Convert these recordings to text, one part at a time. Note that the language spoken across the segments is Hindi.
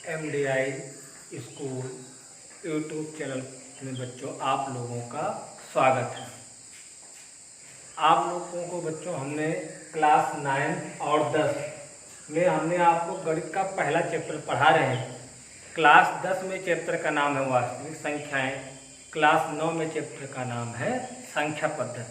MDI स्कूल यूट्यूब चैनल में बच्चों आप लोगों का स्वागत है। आप लोगों को बच्चों हमने क्लास 9 और 10 में हमने आपको गणित का पहला चैप्टर पढ़ा रहे हैं। क्लास 10 में चैप्टर का नाम है वास्तविक संख्याएं, क्लास 9 में चैप्टर का नाम है संख्या पद्धति।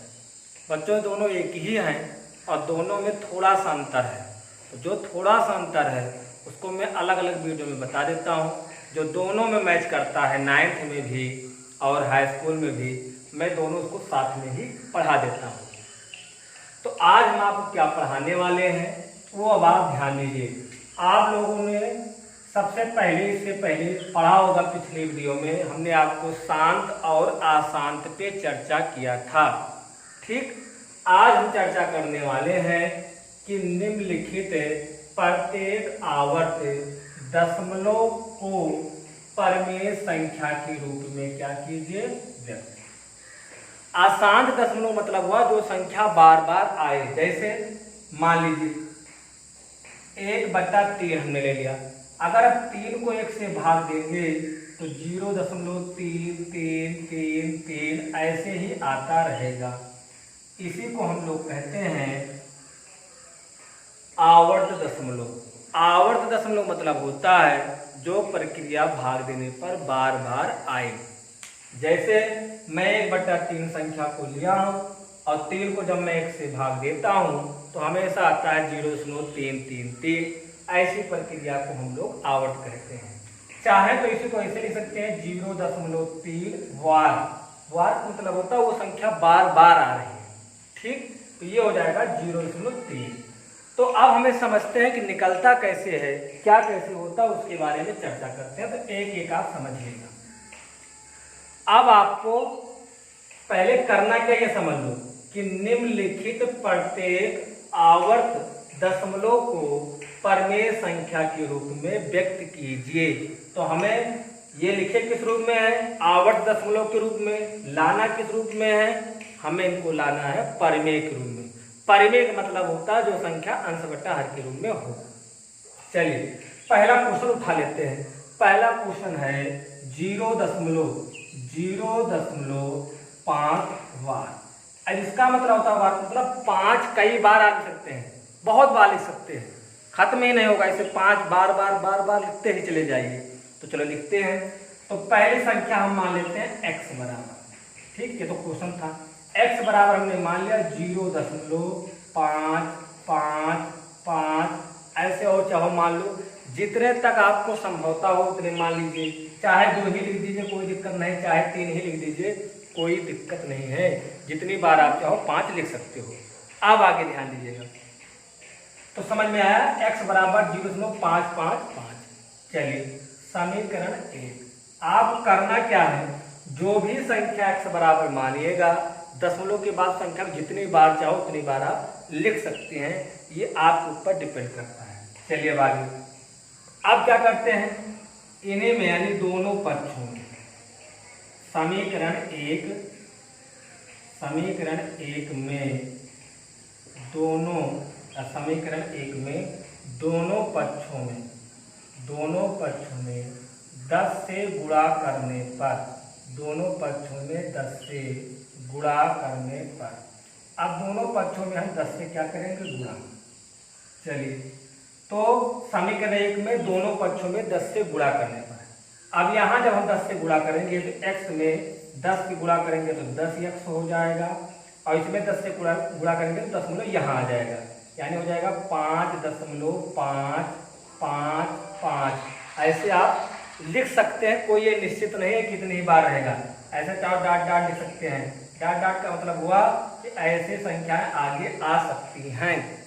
बच्चों दोनों एक ही हैं और दोनों में थोड़ा सा अंतर है। तो जो थोड़ा सा अंतर है उसको मैं अलग अलग वीडियो में बता देता हूँ। जो दोनों में मैच करता है 9th में भी और हाई स्कूल में भी, मैं दोनों को साथ में ही पढ़ा देता हूँ। तो आज हम आपको क्या पढ़ाने वाले हैं वो अब आप ध्यान दीजिए। आप लोगों ने सबसे पहले इससे पहले पढ़ा होगा, पिछले वीडियो में हमने आपको शांत और अशांत पे चर्चा किया था। ठीक, आज हम चर्चा करने वाले हैं कि निम्नलिखित प्रत्येक आवर्त दशमलव को परमेय संख्या के रूप में क्या कीजिए, व्यक्त। अशांत दशमलव मतलब हुआ जो संख्या बार बार आए। जैसे मान लीजिए 1/3 हमने ले लिया। अगर आप 3 को 1 से भाग देंगे तो 0.3333 ऐसे ही आता रहेगा। इसी को हम लोग कहते हैं आवर्त दशमलव। आवर्त दशमलव मतलब होता है जो प्रक्रिया भाग देने पर बार बार आए। जैसे मैं 1/3 संख्या को लिया हूँ और 3 को जब मैं 1 से भाग देता हूँ तो हमेशा आता है 0.333। ऐसी प्रक्रिया को हम लोग आवर्त कहते हैं। चाहे तो इसी को ऐसे लिख सकते हैं 0.3 वार। वार मतलब होता है वो संख्या बार बार आ रही है। ठीक, तो ये हो जाएगा 0.3। तो अब हमें समझते हैं कि निकलता कैसे है, क्या कैसे होता है, उसके बारे में चर्चा करते हैं। तो एक एक आप समझिएगा। अब आपको पहले करना क्या ये समझ लो कि निम्नलिखित प्रत्येक आवर्त दशमलव को परमेय संख्या के रूप में व्यक्त कीजिए। तो हमें ये लिखे किस रूप में है, आवर्त दशमलव के रूप में। लाना किस रूप में है, हमें इनको लाना है परमेय के रूप में। परमेय का मतलब होता है जो संख्या अंश बटा हर के रूप में हो। चलिए पहला क्वेश्चन उठा लेते हैं। पहला क्वेश्चन है 0.05 वार। अब इसका मतलब होता है वार मतलब 5 कई बार आ सकते हैं, बहुत बार लिख सकते हैं, खत्म ही नहीं होगा। इसे 5 बार बार बार बार लिखते ही चले जाइए। तो चलो लिखते हैं। तो पहली संख्या हम मान लेते हैं x बराबर। ठीक, ये तो क्वेश्चन था। x बराबर हमने मान लिया 0.555 ऐसे और चाहो मान लो जितने तक आपको संभवता हो उतने मान लीजिए। चाहे 2 ही लिख दीजिए कोई दिक्कत नहीं, चाहे 3 ही लिख दीजिए कोई दिक्कत नहीं है। जितनी बार आप चाहो 5 लिख सकते हो। अब आगे ध्यान दीजिएगा। तो समझ में आया x बराबर 0.555। चलिए समीकरण 1। आप करना क्या है, जो भी संख्या x बराबर मानिएगा दशमलव के बाद संख्या जितनी बार चाहो उतनी बार आप लिख सकते हैं। ये आपके ऊपर डिपेंड करता है। चलिए अब आगे। अब क्या करते हैं, इन्हीं में यानी दोनों पक्षों में समीकरण 1 में दोनों पक्षों में 10 से गुणा करने पर, अब दोनों पक्षों में हम 10 से क्या करेंगे, गुणा। चलिए तो समीकरण 1 में दोनों पक्षों में 10 से गुणा करने पर, अब यहाँ जब हम 10 से गुणा करेंगे तो x में 10 से गुणा करेंगे तो 10x हो जाएगा और इसमें 10 से गुणा करेंगे तो दशमलव यहाँ आ जाएगा, यानी हो जाएगा 5.555। ऐसे आप लिख सकते हैं, कोई ये निश्चित नहीं है कितनी ही बार रहेगा। ऐसे चाहो डाट डाट लिख सकते हैं। डाट का मतलब हुआ कि ऐसे संख्याएं आगे आ सकती हैं।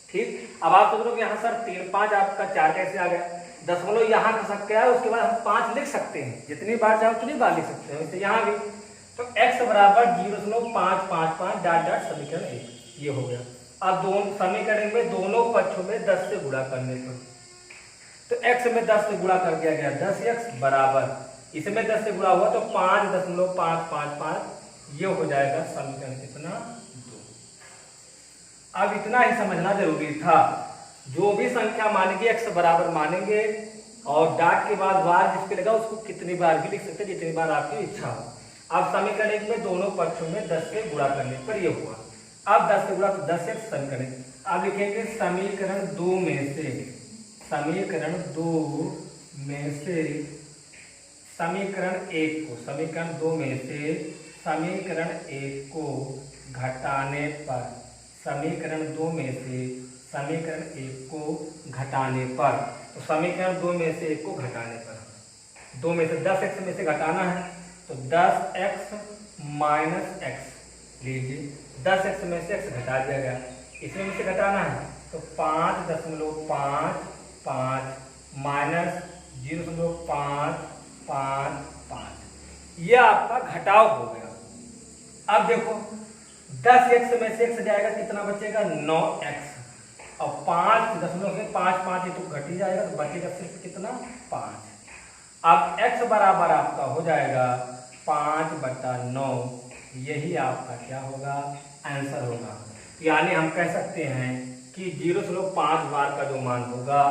ठीक, अब आप सोच लो कि यहाँ सर 3 5 आपका 4 कैसे आ गया, दशमलव यहाँ खसक गया है, उसके बाद हम 5 लिख सकते हैं, जितनी बार चाहो उतनी बार लिख सकते हैं। वैसे यहाँ भी तो x बराबर 0.555 डाट डाट समीकरण 1 ये हो गया। अब दोनों समीकरण में दोनों पक्षों में 10 से गुणा करने पर, तो x में 10 से गुणा कर दिया गया 10x बराबर, इसमें 10 से गुणा हुआ तो 5.555 ये हो जाएगा समीकरण कितना, 2। अब इतना ही समझना जरूरी था। जो भी संख्या मानेंगे x बराबर मानेंगे और डॉट के बाद बार जिस पे लगा उसको कितनी बार भी लिख सकते हैं, जितनी बार आपकी इच्छा हो। अब समीकरण एक में दोनों पक्षों में 10 से गुणा करने पर ये हुआ। अब 10 से गुणा तो 10 से समीकरण, अब लिखेंगे समीकरण 2 में से, समीकरण 2 में से समीकरण 1 को, समीकरण 2 में से समीकरण 1 को घटाने पर, समीकरण 2 में से समीकरण 1 को घटाने पर, तो समीकरण 2 में से 1 को घटाने पर, 2 में से 10x में से घटाना है तो 10x माइनस एक्स लीजिए, 10x में से x घटा दिया गया, इसमें में से घटाना है तो 5.55 माइनस 0.555, यह आपका घटाव हो गया। अब देखो 10x में से x जाएगा, कितना बचेगा 9x, और 5.55 तो घट ही जाएगा तो बचेगा सिर्फ कितना 5। अब x बराबर आपका हो जाएगा 5/9, यही आपका क्या होगा आंसर होगा। यानी हम कह सकते हैं कि 0.5 बार का जो मान होगा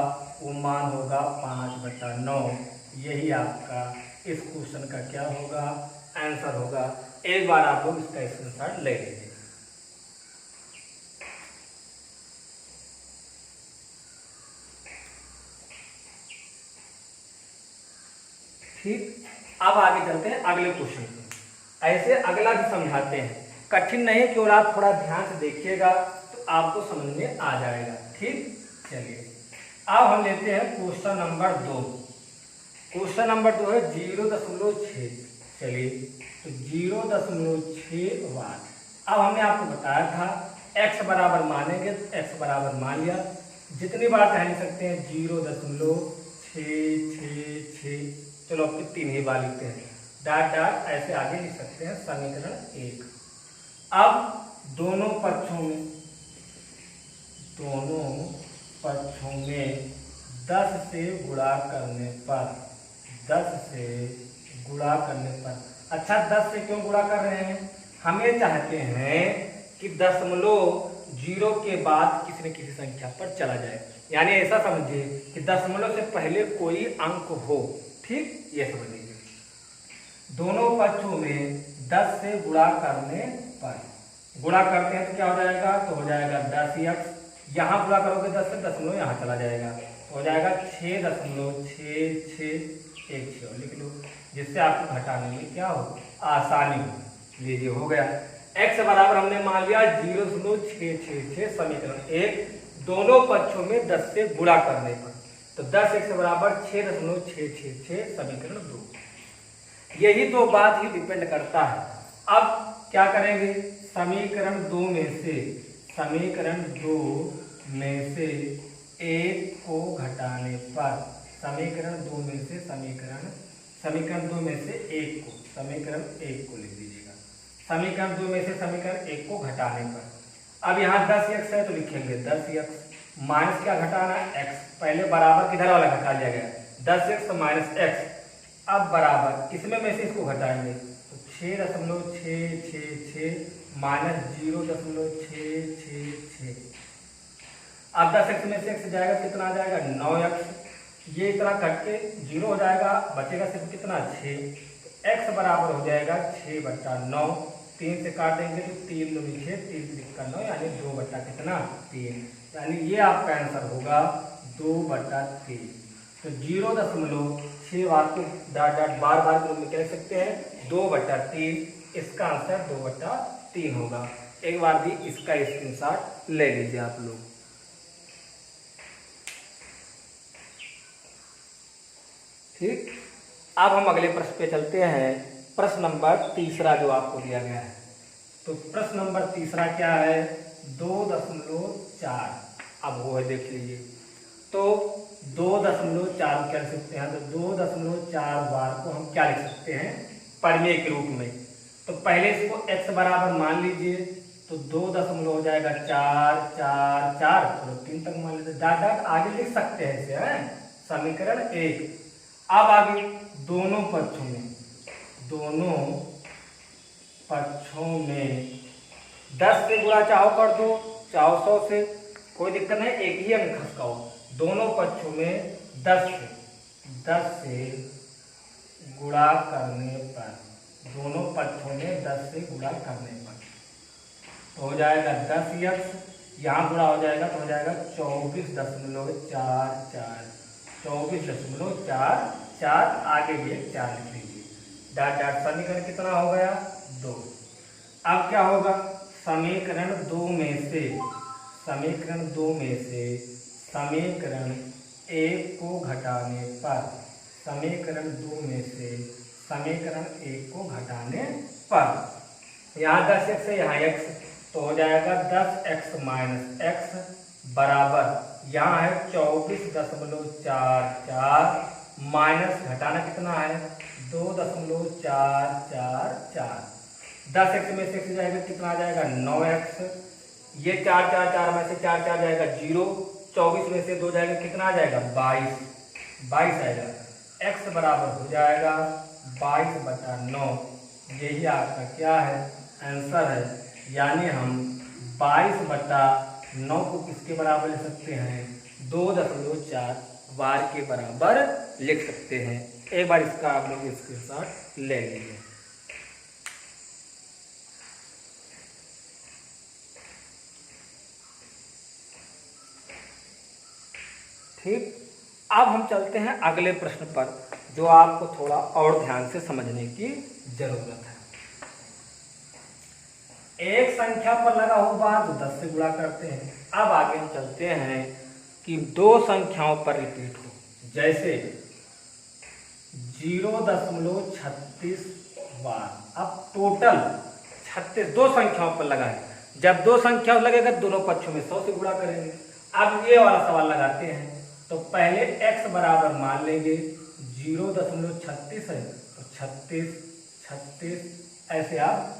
वो मान होगा 5/9, यही आपका इस क्वेश्चन का क्या होगा आंसर होगा। एक बार आप लोग इसका स्क्रीनशॉट ले लीजिए। ठीक, अब आगे चलते हैं अगले क्वेश्चन पे। ऐसे अगला भी समझाते हैं, कठिन नहीं, केवल आप थोड़ा ध्यान से देखिएगा तो आपको समझ में आ जाएगा। ठीक, चलिए अब हम लेते हैं क्वेश्चन नंबर 2। क्वेश्चन नंबर 2 है 0.6। चलिए तो 0.6 बार। अब हमने आपको बताया था x बराबर मानेंगे तो x बराबर मान लिया, जितनी बार चाहे लिख सकते हैं 0.666, चलो अब 3 ही बार लिखते हैं, डॉट डॉट ऐसे आगे लिख सकते हैं समीकरण 1। अब दोनों पक्षों में 10 से गुणा करने पर, 10 से गुणा करने पर, अच्छा 10 से क्यों गुणा कर रहे हैं, हम ये चाहते हैं कि दशमलव 0 के बाद किसी न किसी संख्या पर चला जाए, यानी ऐसा समझिए कि दशमलव से पहले कोई अंक हो। ठीक, ये समझ लीजिए। दोनों पक्षों में 10 से गुणा करने पर, गुणा करते हैं तो क्या हो जाएगा, तो हो जाएगा 10x, यहाँ गुणा करोगे 10 से, दशमलव यहाँ चला जाएगा, हो जाएगा 6.6616 लिख लो, जिससे आपको घटाने में क्या हो आसानी हो। लीजिए हो गया। x बराबर हमने मान लिया 0.666 समीकरण 1, दोनों पक्षों में 10 से गुणा करने पर, तो 10x बराबर 6.666 समीकरण 2। यही तो बात ही डिपेंड करता है। अब क्या करेंगे, समीकरण 2 में से, समीकरण 2 में से 1 को घटाने पर, समीकरण 2 में से समीकरण 2 में से 1 को, समीकरण 1 को लिख दीजिएगा, समीकरण 2 में से समीकरण 1 को घटाने पर। अब यहाँ 10x है तो लिखेंगे 10x माइनस क्या घटाना x, पहले बराबर किधर वाला घटा लिया गया 10x माइनस x, अब बराबर इसमें में से इसको घटाएंगे तो 6.666 माइनस 0.666। अब 10x में से x जाएगा कितना आ जाएगा 9x, ये इतना कट के 0 हो जाएगा, बचेगा सिर्फ कितना 6, x बराबर हो जाएगा 6/9, 3 से काटेंगे तो 3 दूनी 6, 3 का 9 यानी 2/3, यानी ये आपका आंसर होगा 2/3। तो 0.6 बार को डॉट डॉट बार बार के रूप में कह सकते हैं 2/3, इसका आंसर 2/3 होगा। एक बार भी इसका स्क्रीनशॉट ले लीजिए आप लोग। ठीक, अब हम अगले प्रश्न पे चलते हैं। प्रश्न नंबर 3 जो आपको दिया गया है, तो प्रश्न नंबर 3 क्या है 2.4। अब वो है देख लीजिए, तो 2.4 क्या लिख सकते हैं, तो 2.4 बार को हम क्या लिख सकते हैं परिमेय के रूप में। तो पहले इसको x बराबर मान लीजिए, तो 2 हो जाएगा 4 4 4, चलो 3 तक मान लीजिए, डॉट डॉट आगे लिख सकते हैं इसे, है समीकरण 1। अब आगे दोनों पक्षों में 10 से गुणा चाहो कर दो, चाहो 100 से, कोई दिक्कत नहीं, एक ही अंक खसकाओ। दोनों पक्षों में 10 10 से गुणा करने पर, दोनों पक्षों में 10 से गुणा करने पर तो हो जाएगा 10x, यहाँ गुणा हो जाएगा तो हो जाएगा 24.44, 24.44, आगे भी 4 लिख लीजिए। डाट डाट समीकरण कितना हो गया 2। अब क्या होगा, समीकरण 2 में से समीकरण 1 को घटाने पर, समीकरण 2 में से समीकरण 1 को घटाने पर, यहाँ 10x है यहाँ x, तो हो जाएगा 10x माइनस x बराबर, यहाँ है 24.44 माइनस घटाना कितना है 2.444, 10x में से x जाएगा कितना आ जाएगा 9x, ये 4 में से 4 जाएगा 0, 24 में से 2 जाएगा कितना आ जाएगा 22 आएगा, x बराबर हो जाएगा 22/9। यही आपका क्या है आंसर है, यानी हम 22/9 को किसके बराबर लिख सकते हैं 2.4 बार के बराबर लिख सकते हैं। एक बार इसका आप लोग स्क्रीनशॉट ले लीजिए। ठीक, अब हम चलते हैं अगले प्रश्न पर, जो आपको थोड़ा और ध्यान से समझने की जरूरत है। एक संख्या पर लगा हुआ बार तो 10 से गुणा करते हैं। अब आगे हम चलते हैं कि दो संख्याओं पर रिपीट हो, जैसे 0.36 बार। अब टोटल 36 दो संख्याओं पर लगा है, जब दो संख्या लगेगा दोनों पक्षों में 100 से गुणा करेंगे। अब ये वाला सवाल लगाते हैं, तो पहले x बराबर मान लेंगे 0.36 है तो 36 ऐसे आप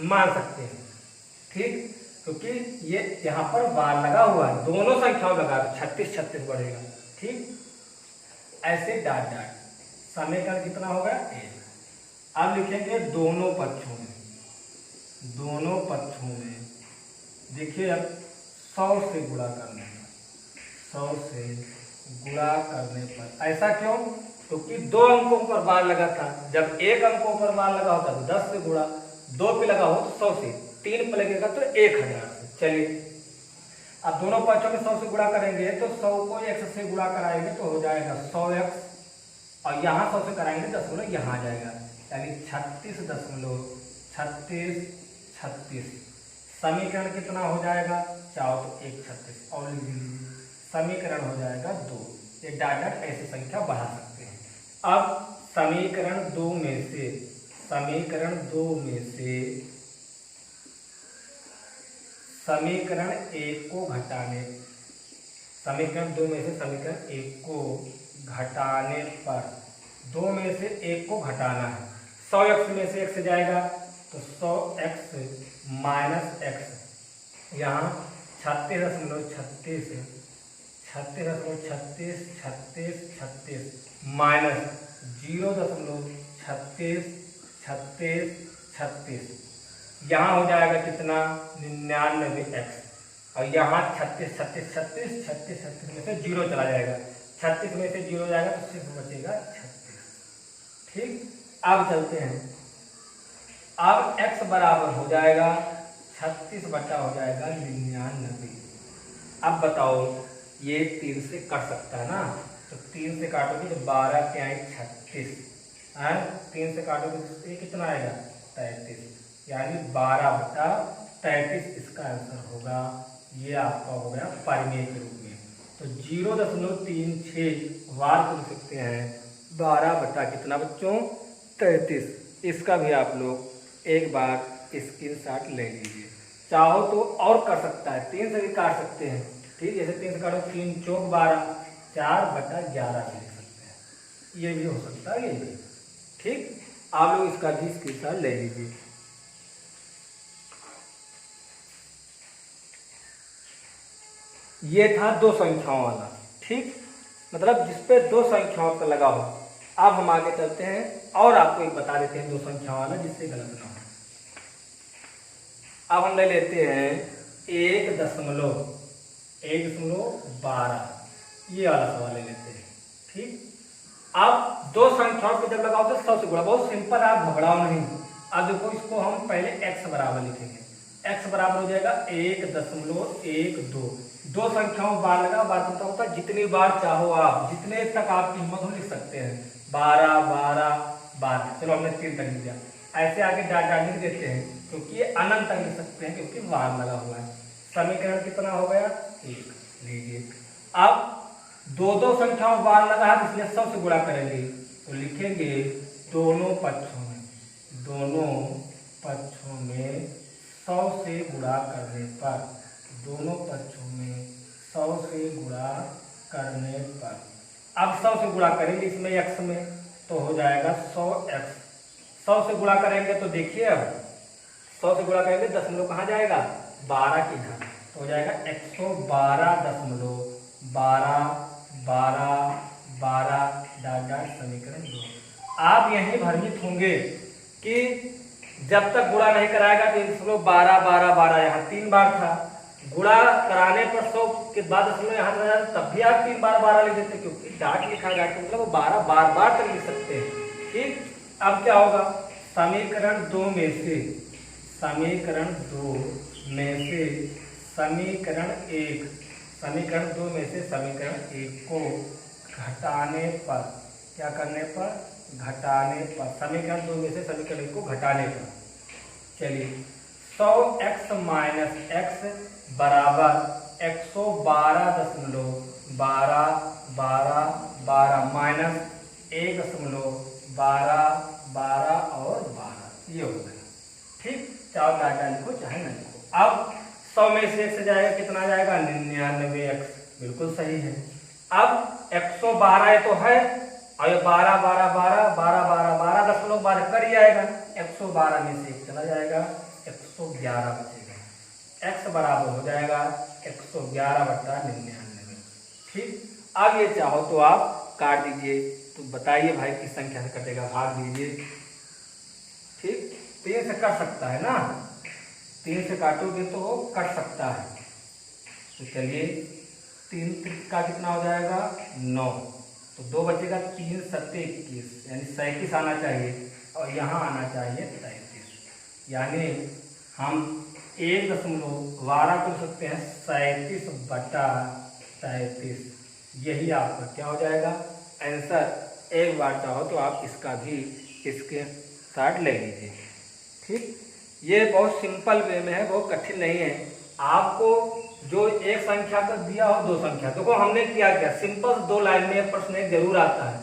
मान सकते हैं। ठीक, क्योंकि ये यहाँ पर बार लगा हुआ है, दोनों संख्याओं लगा 36 बढ़ेगा। ठीक, ऐसे डाट डाट समीकरण कितना होगा 1। अब लिखेंगे दोनों पक्षों में देखिए, अब 100 से गुणा करने पर, 100 से गुणा करने पर, ऐसा क्यों, क्योंकि दो अंकों पर बार लगा था। जब एक अंकों पर बार लगा होता तो 10 से गुणा, 2 पे लगा हो तो 100 से, 3 पे लगेगा तो 1000 से। चलिए, अब दोनों पक्षों में 100 से गुणा करेंगे तो 100 को x से गुणा कराएंगे तो हो जाएगा 100x, और यहाँ 100 से कराएंगे 10 गुना यहाँ आ जाएगा, यानी 36.36। समीकरण कितना हो जाएगा, चाहो तो 136 और लिख लीजिए, समीकरण हो जाएगा 2। ये डाट डाट ऐसी संख्या बढ़ा सकते हैं। अब समीकरण 2 में से समीकरण 1 को घटाने, समीकरण 2 में से समीकरण 1 को घटाने पर, 2 में से 1 को घटाना है, 100x में से x जाएगा तो 100x माइनस x, यहाँ 36 माइनस 0.36, यहाँ हो जाएगा कितना 99x, और यहाँ 36 में से 0 चला जाएगा, 36 में से 0 जाएगा तो सिर्फ बचेगा 36। ठीक, अब चलते हैं, अब x बराबर हो जाएगा 36 बटा हो जाएगा 99। अब बताओ, ये 3 से कट सकता है ना, तो 3 से काटोगे तो 12 के आए 36, 3 से काटोगे तो ये कितना आएगा 33, यानी 12/33 इसका आंसर होगा। ये आपका हो गया परिमेय के रूप में, तो 0.36 वार को लिख सकते हैं 12 बटा कितना बच्चों 33। इसका भी आप लोग एक बार स्क्रीनशॉट ले लीजिए, चाहो तो और कर सकता है, 3 से भी काट सकते हैं। ठीक, जैसे 3 से काटो 3 चौक 12, 4/11 भी लिख सकते हैं, ये भी हो सकता है ये भी। ठीक, आप लोग इसका भी स्क्रीनशॉट ले लीजिए। ये था दो संख्याओं वाला। ठीक, मतलब जिसपे दो संख्याओं पर लगा हो। अब हम आगे चलते हैं और आपको एक बता देते हैं दो संख्याओं वाला, जिससे गलत ना हो। अब हम ले लेते हैं 1.12, ये वाला सवाल ले लेते हैं। ठीक, अब दो संख्याओं को जब लगाओ तो 100 से गुणा, बहुत सिंपल, आप घबराओ नहीं। अब देखो इसको हम पहले x बराबर लिखेंगे। x बराबर हो जाएगा 1.12। दो संख्याओं में बार लगा, बार पता होता है जितनी बार चाहो आप, जितने तक आपकी हिम्मत हो लिख सकते हैं, 12 12 12। चलो हमने 3 तक लिख दिया, ऐसे आगे डाट लिख देते हैं क्योंकि ये अनंत तक लिख सकते हैं क्योंकि बार लगा हुआ है। समीकरण कितना हो गया? 1 लीजिए। अब दो संख्याओं में बार लगा है इसलिए 100 से गुणा करेंगे तो लिखेंगे दोनों पक्षों में 100 से गुणा करने पर, दोनों पक्षों में 100 से गुणा करने पर, अब 100 से गुणा करेंगे इसमें x में तो हो जाएगा 100x। 100 से गुणा करेंगे तो देखिए, अब 100 से गुणा करेंगे दशमलव कहाँ जाएगा? 12 की इधर, तो हो जाएगा 112.12 समीकरण 2। आप यही भ्रमित होंगे कि जब तक गुणा नहीं कराएगा तो दशमलव 12 12 12 यहाँ 3 बार था, गुणा कराने पर 100 के बाद दशमलव यहाँ चला जाता तब भी आप 3 बार 12 लिख देते क्योंकि डाट लिखा जाता मतलब वो 12 बार बार तक लिख सकते हैं। ठीक, अब क्या होगा? समीकरण 2 में से समीकरण 2 में से समीकरण 1 को घटाने पर, क्या करने पर? घटाने पर। समीकरण 2 में से समीकरण 1 को घटाने पर, चलिए 100x माइनस x बराबर 112.12 माइनस 1.12 और 12, ये हो गया। ठीक, चाहे डाटा लिखो चाहे न लिखो। अब 100 में से x से जाएगा, कितना जाएगा? 99x, बिल्कुल सही है। अब 112 तो है और ये 12 12 12 12 12 12 दशमलव 12 कर ही आएगा। 112 में से 1 चला जाएगा, 111 बचेगा। x बराबर हो जाएगा 111/99। ठीक, अब ये चाहो तो आप काट दीजिए, तो बताइए भाई किस संख्या से कटेगा, भाग दीजिए। ठीक, 3 से कट सकता है ना, 3 से काटोगे तो कट सकता है। तो चलिए 3 का कितना हो जाएगा? 9, तो 2 बचेगा, 3 7 21 यानी 37 आना चाहिए और यहाँ आना चाहिए 33। यानी हम 1.12 कर सकते हैं 37/33। यही आपका क्या हो जाएगा आंसर। एक बार चाहो तो आप इसका भी इसके साथ ले लीजिए। ठीक, ये बहुत सिंपल वे में है, बहुत कठिन नहीं है। आपको जो एक संख्या का दिया हो, दो संख्या, देखो हमने क्या किया, सिंपल 2 लाइन में प्रश्न एक जरूर आता है।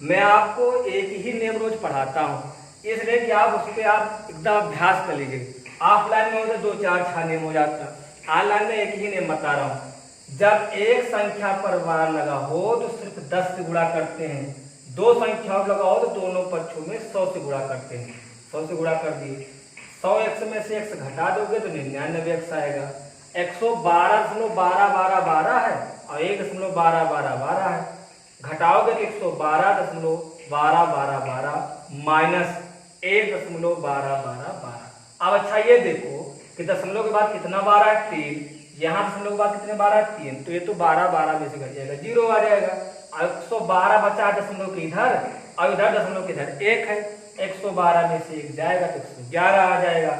मैं आपको एक ही नियम रोज पढ़ाता हूँ इसलिए कि आप उस पर आप एकदम अभ्यास कर लीजिए। ऑफलाइन में होते 2 4 6 नियम हो जाता, ऑनलाइन में एक ही नियम बता रहा हूँ। जब एक संख्या पर बार लगा हो तो सिर्फ 10 से गुणा करते हैं, 2 संख्याओं लगाओ तो दोनों पक्षों में 100 से गुणा करते हैं। 100 से गुणा कर दिए, 100x में से x घटा दोगे तो 99x आएगा। 112.12 है और 1.12 है, घटाओगे तो 112.12 माइनस 1.12। अब अच्छा ये देखो कि दशमलव के बाद कितना 12 है? 3। यहाँ दशमलव के बाद कितने 12 है? 3, तो ये तो 12 में से घट जाएगा, 0 आ जाएगा। 112 बचा दशमलव के इधर और इधर दशमलव के इधर 1 है, 112 में से 1 जाएगा तो 111 आ जाएगा।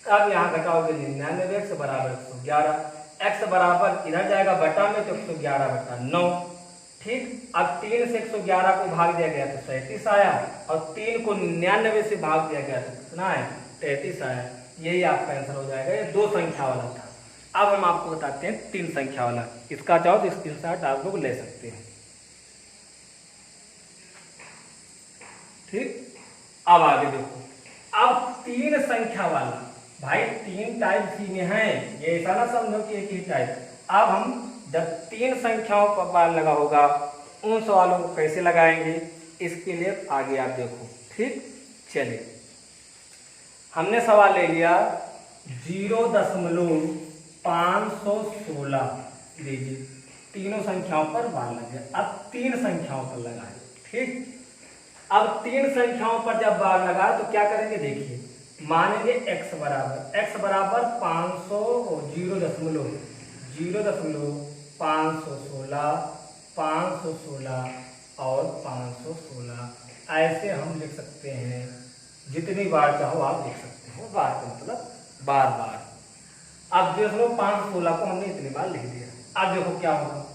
अब यहाँ घटाओगे 99x बराबर 111, x बराबर इधर जाएगा बटा में तो 111/9। ठीक, अब 3 से 111 को भाग दिया गया तो 37 आया और 3 को 99 से भाग दिया गया तो कितना है? 33 आया। यही आपका आंसर हो जाएगा। ये 2 संख्या वाला था। अब हम आपको बताते हैं 3 संख्या वाला। इसका चाहो तो स्क्रीनशॉट आप लोग ले सकते हैं। ठीक, अब आगे देखो, अब 3 संख्या वाला, भाई 3 टाइप सी में है, ये ऐसा ना समझो कि एक ही टाइप। अब हम जब 3 संख्याओं पर बार लगा होगा उन सवालों को कैसे लगाएंगे इसके लिए आगे आप देखो। ठीक, चलिए हमने सवाल ले लिया 0.516 लीजिए, तीनों संख्याओं पर बार लगे। अब 3 संख्याओं पर लगाए। ठीक, अब 3 संख्याओं पर जब बार लगा तो क्या करेंगे देखिए, मानेंगे x बराबर 500 और 0.516 516 और 516 ऐसे हम लिख सकते हैं। जितनी बार चाहो आप लिख सकते हैं, बार का मतलब बार बार। अब देख लो 516 को हमने इतनी बार लिख दिया। अब देखो क्या होगा,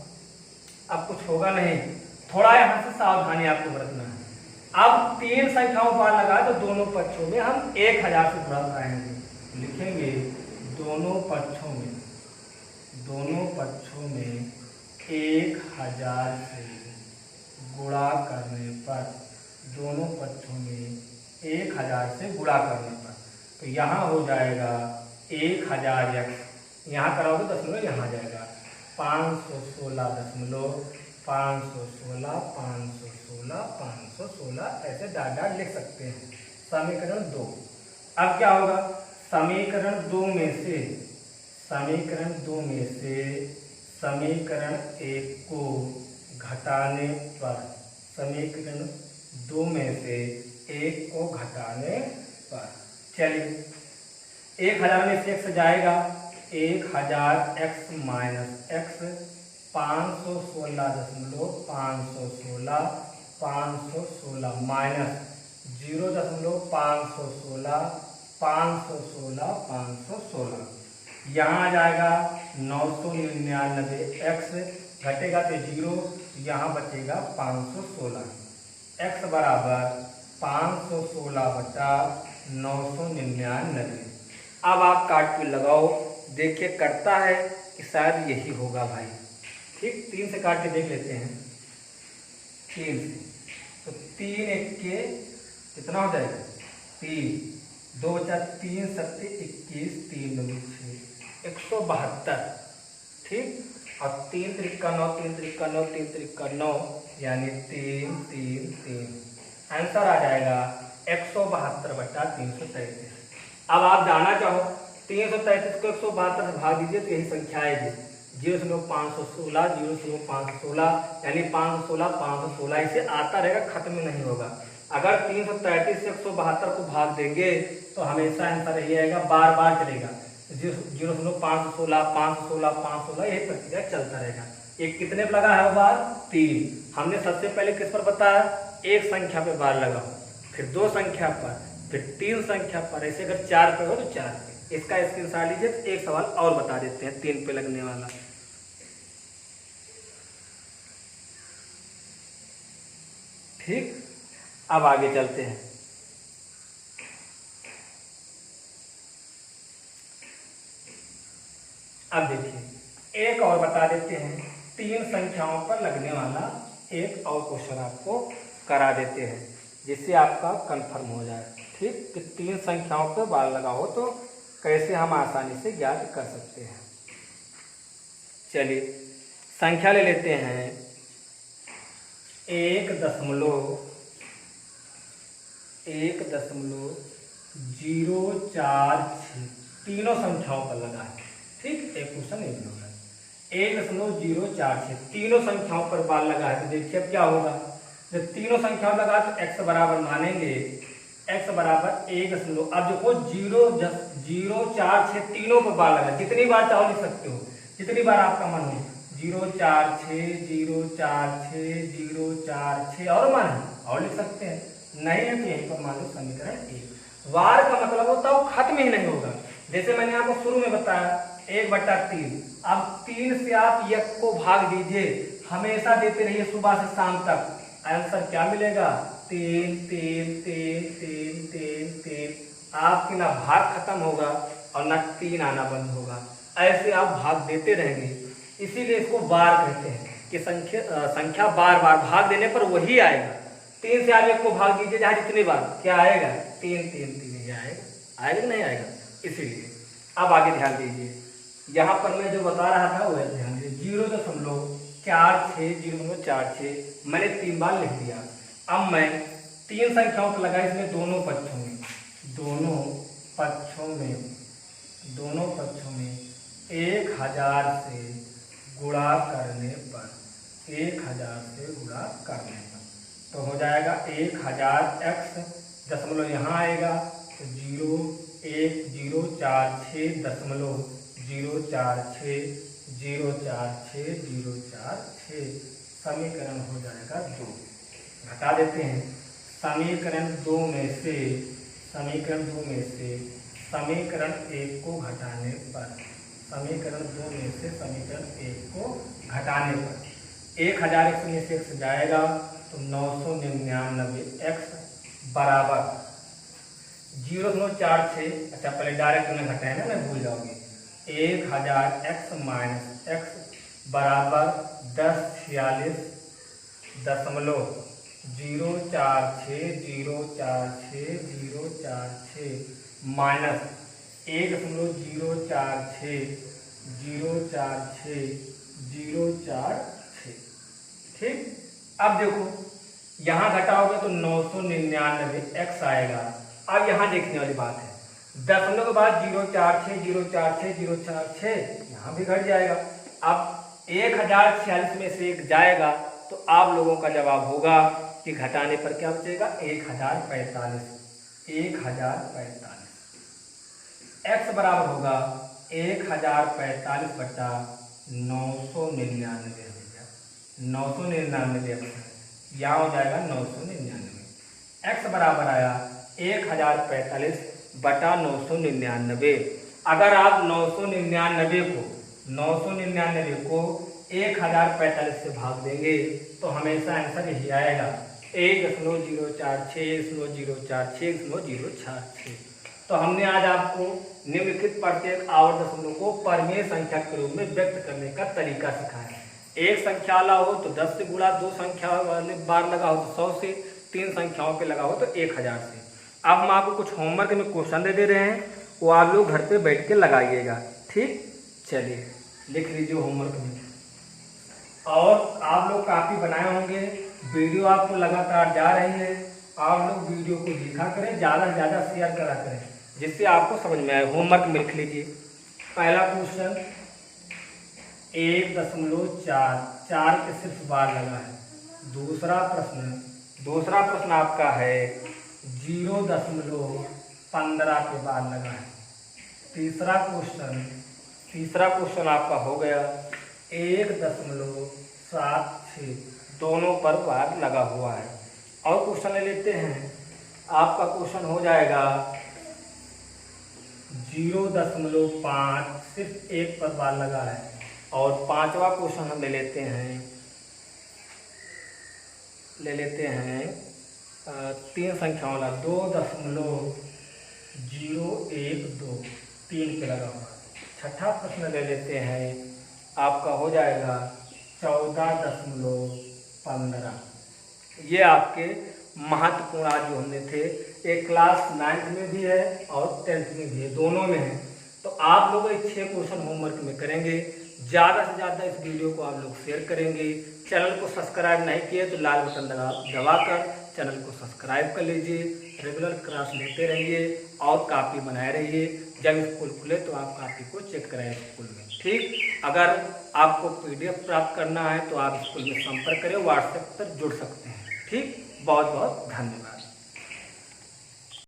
अब कुछ होगा नहीं, थोड़ा यहाँ से सावधानी आपको बरतना है। अब 3 संख्याओं बार लगा तो दोनों पक्षों में हम 1000 से गुणा कराएंगे। लिखेंगे दोनों पक्षों में 1000 से गुणा करने पर, दोनों पक्षों में 1000 से गुणा करने पर, तो यहाँ हो जाएगा 1000x, यहाँ कराओगे दशमलव यहाँ जाएगा 516 ऐसे डाट डाट लिख सकते हैं। समीकरण 2। अब क्या होगा, समीकरण 2 में से समीकरण 1 को घटाने पर, समीकरण 2 में से 1 को घटाने पर, चलिए 1000 में से x जाएगा, 1000x माइनस x, 516 माइनस 0.516 यहाँ आ जाएगा 999x, घटेगा तो 0, यहाँ बचेगा 516, x बराबर 516/999। अब आप काट के लगाओ, देखिए करता है कि शायद यही होगा भाई। ठीक, 3 से काट के देख लेते हैं। 3 से तो 3 1 के कितना हो जाएगा 3, 2 4 3 7 21, 3 2 6 172। ठीक, और 3 3 9 3 3 9 3 3 9 यानी 3 3 3, आंसर आ जाएगा 172/333। अब आप जानना चाहो 333 को 172 से भाग दीजिए तो यही संख्या आएगी 0.516 0.516 यानी 516 इसे आता रहेगा, खत्म नहीं होगा। अगर 333 से 172 को भाग देंगे तो हमेशा आंसर यही आएगा, बार बार चलेगा 0.516 यही प्रक्रिया चलता रहेगा। एक कितने पर लगा है बार 3। हमने सबसे पहले किस पर बताया, एक संख्या पे बार लगाओ, फिर 2 संख्या पर, फिर 3 संख्या पर, ऐसे अगर 4 पे हो तो 4 पे। इसका स्क्रीनशॉट लीजिए। तो एक सवाल और बता देते हैं 3 पे लगने वाला। ठीक, अब आगे चलते हैं। अब देखिए एक और बता देते हैं, 3 संख्याओं पर लगने वाला एक और क्वेश्चन आपको करा देते हैं जिससे आपका कंफर्म हो जाए। ठीक, कि 3 संख्याओं पर बार लगा हो तो कैसे हम आसानी से ज्ञात कर सकते हैं। चलिए संख्या ले लेते हैं 1.1.046, तीनों संख्याओं पर लगा है। ठीक, एक क्वेश्चन ये भी होगा 1.046 तीनों संख्याओं पर बार लगा है। तो देखिए अब क्या होगा, जब तीनों संख्याओं लगा तो x बराबर मानेंगे, x बराबर 1. अब देखो 0.046 तीनों पर बार लगा, जितनी बार चाहो लिख सकते हो, जितनी बार आपका मन हो, 0.46 और मन और लिख सकते हैं, नहीं है तो यहीं पर मान लो समीकरण 1। वार का मतलब होता है वो खत्म ही नहीं होगा। जैसे मैंने आपको शुरू में बताया 1/3, अब 3 से आप 1 को भाग दीजिए, हमेशा देते रहिए सुबह से शाम तक, आंसर क्या मिलेगा 3 3 3 3 3 3। आपकी ना भाग खत्म होगा और ना 3 आना बंद होगा, ऐसे आप भाग देते रहेंगे। इसीलिए इसको बार कहते हैं कि संख्या बार बार भाग देने पर वही आएगा। 3 से आप 1 को भाग दीजिए जहाँ जितनी बार, क्या आएगा 3 3 3 ही आएगा, आएगा कि नहीं आएगा। इसीलिए अब आगे ध्यान दीजिए, यहाँ पर मैं जो बता रहा था वो है, ध्यान दीजिए 0.46 मैंने 3 बार लिख दिया। अब मैं 3 संख्याओं को लगा इसमें दोनों पक्षों में 1000 से गुणा करने पर, तो हो जाएगा 1000x, दशमलव यहाँ आएगा तो 0.1046.046 046 046 समीकरण हो जाएगा 2। घटा देते हैं। समीकरण 2 में से समीकरण 1 को घटाने पर समीकरण 2 में से समीकरण 1 को घटाने पर 1000 में से x जाएगा तो 999x बराबर 0.46। अच्छा पहले डायरेक्ट में घटाए ना भूल जाओगे। 1000x माइनस x बराबर 1046 माइनस 1.046 ठीक। अब देखो यहाँ घटाओगे तो 999x आएगा। अब यहाँ देखने वाली बात है, दशमलव के बाद 046 यहाँ भी घट जाएगा। अब 1046 में से 1 जाएगा तो आप लोगों का जवाब होगा कि घटाने पर क्या बचेगा 1045। x बराबर होगा 1045 बटा 999 यहाँ हो जाएगा 999। x बराबर आया 1045 बटा 999। अगर आप 999 को 1045 से भाग देंगे तो हमेशा आंसर यही आएगा 1.046 तो हमने आज आपको निम्नलिखित प्रत्येक आवर्त दशमलव को परमेय संख्या के रूप में व्यक्त करने का तरीका सिखाया। एक संख्या वाला हो तो 10 से गुणा, 2 संख्या वाले बार लगा हो तो 100 से, 3 संख्याओं पे लगा हो तो 1000 से। अब हम आपको कुछ होमवर्क में क्वेश्चन दे रहे हैं, वो आप लोग घर पे बैठ के लगाइएगा। ठीक, चलिए लिख लीजिए होमवर्क में। और आप लोग काफ़ी बनाए होंगे, वीडियो आपको लगातार जा रही है। आप लोग वीडियो को देखा करें, ज़्यादा से ज़्यादा शेयर करा करें जिससे आपको समझ में आए। होमवर्क में लिख लीजिए। पहला क्वेश्चन 1.4 के सिर्फ बार लगा है। दूसरा प्रश्न आपका है 0.15 पे बार लगा है। तीसरा क्वेश्चन आपका हो गया 1.76 दोनों पर बार लगा हुआ है। और क्वेश्चन ले लेते हैं। आपका क्वेश्चन हो जाएगा 0.5 सिर्फ 1 पर बार लगा है। और पांचवा क्वेश्चन हम ले लेते हैं 3 संख्या वाला 2.012 3 पे लगा हुआ। छठा प्रश्न ले लेते हैं, आपका हो जाएगा 14.15। ये आपके महत्वपूर्ण आज जो हमने थे, एक क्लास 9th में भी है और 10th में भी है, दोनों में है। तो आप लोग 6 क्वेश्चन होमवर्क में करेंगे। ज़्यादा से ज़्यादा इस वीडियो को आप लोग शेयर करेंगे। चैनल को सब्सक्राइब नहीं किए तो लाल बटन दबाकर चैनल को सब्सक्राइब कर लीजिए। रेगुलर क्लास लेते रहिए और कापी बनाए रहिए। जब स्कूल खुले तो आप कापी को चेक कराएं स्कूल में। ठीक, अगर आपको PDF प्राप्त करना है तो आप स्कूल में संपर्क करें, व्हाट्सएप पर जुड़ सकते हैं। ठीक, बहुत बहुत धन्यवाद।